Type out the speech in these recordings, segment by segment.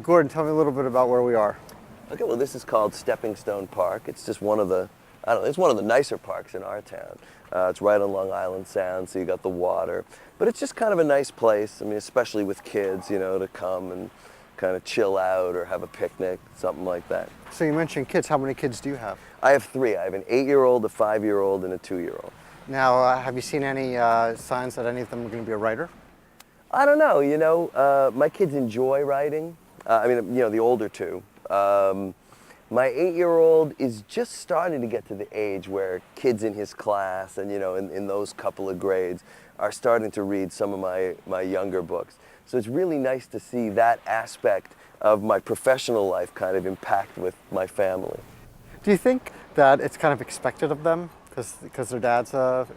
Gordon, tell me a little bit about where we are. Okay, well, this is called Stepping Stone Park. It's just one of the, I don't know, it's one of the nicer parks in our town. It's right on Long Island Sound, so you got the water. But it's just kind of a nice place, I mean, especially with kids, you know, to come and kind of chill out or have a picnic, something like that. So you mentioned kids. How many kids do you have? I have three. I have an 8-year-old, a 5-year-old, and a 2-year-old. Now, have you seen any signs that any of them are going to be a writer? I don't know, you know, my kids enjoy writing. I mean, you know, the older two. My 8-year-old is just starting to get to the age where kids in his class and, you know, in those couple of grades are starting to read some of my younger books. So it's really nice to see that aspect of my professional life kind of impact with my family. Do you think that it's kind of expected of them because their dad's a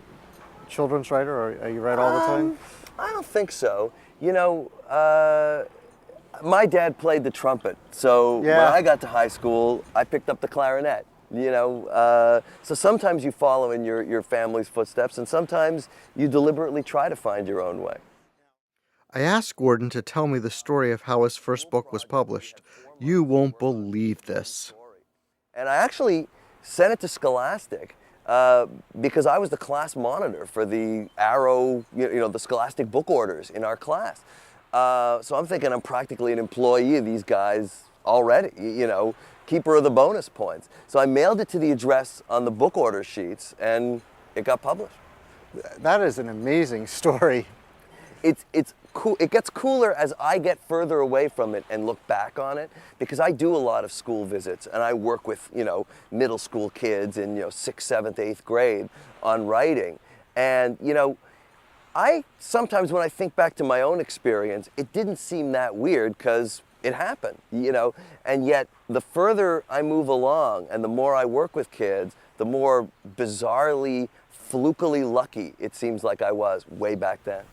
children's writer, or you write all the time? I don't think so. You know, my dad played the trumpet, so when I got to high school, I picked up the clarinet. You know, so sometimes you follow in your family's footsteps, and sometimes you deliberately try to find your own way. I asked Gordon to tell me the story of how his first book was published. You won't believe this. And I actually sent it to Scholastic because I was the class monitor for the Arrow, you know, the Scholastic book orders in our class. So I'm thinking I'm practically an employee of these guys already, you know, keeper of the bonus points. So I mailed it to the address on the book order sheets, and it got published. That is an amazing story. It's cool. It gets cooler as I get further away from it and look back on it, because I do a lot of school visits and I work with, you know, middle school kids in, you know, 6th, 7th, 8th grade on writing. And, you know, I sometimes when I think back to my own experience, it didn't seem that weird because it happened, you know, and yet the further I move along and the more I work with kids, the more bizarrely, flukily lucky it seems like I was way back then.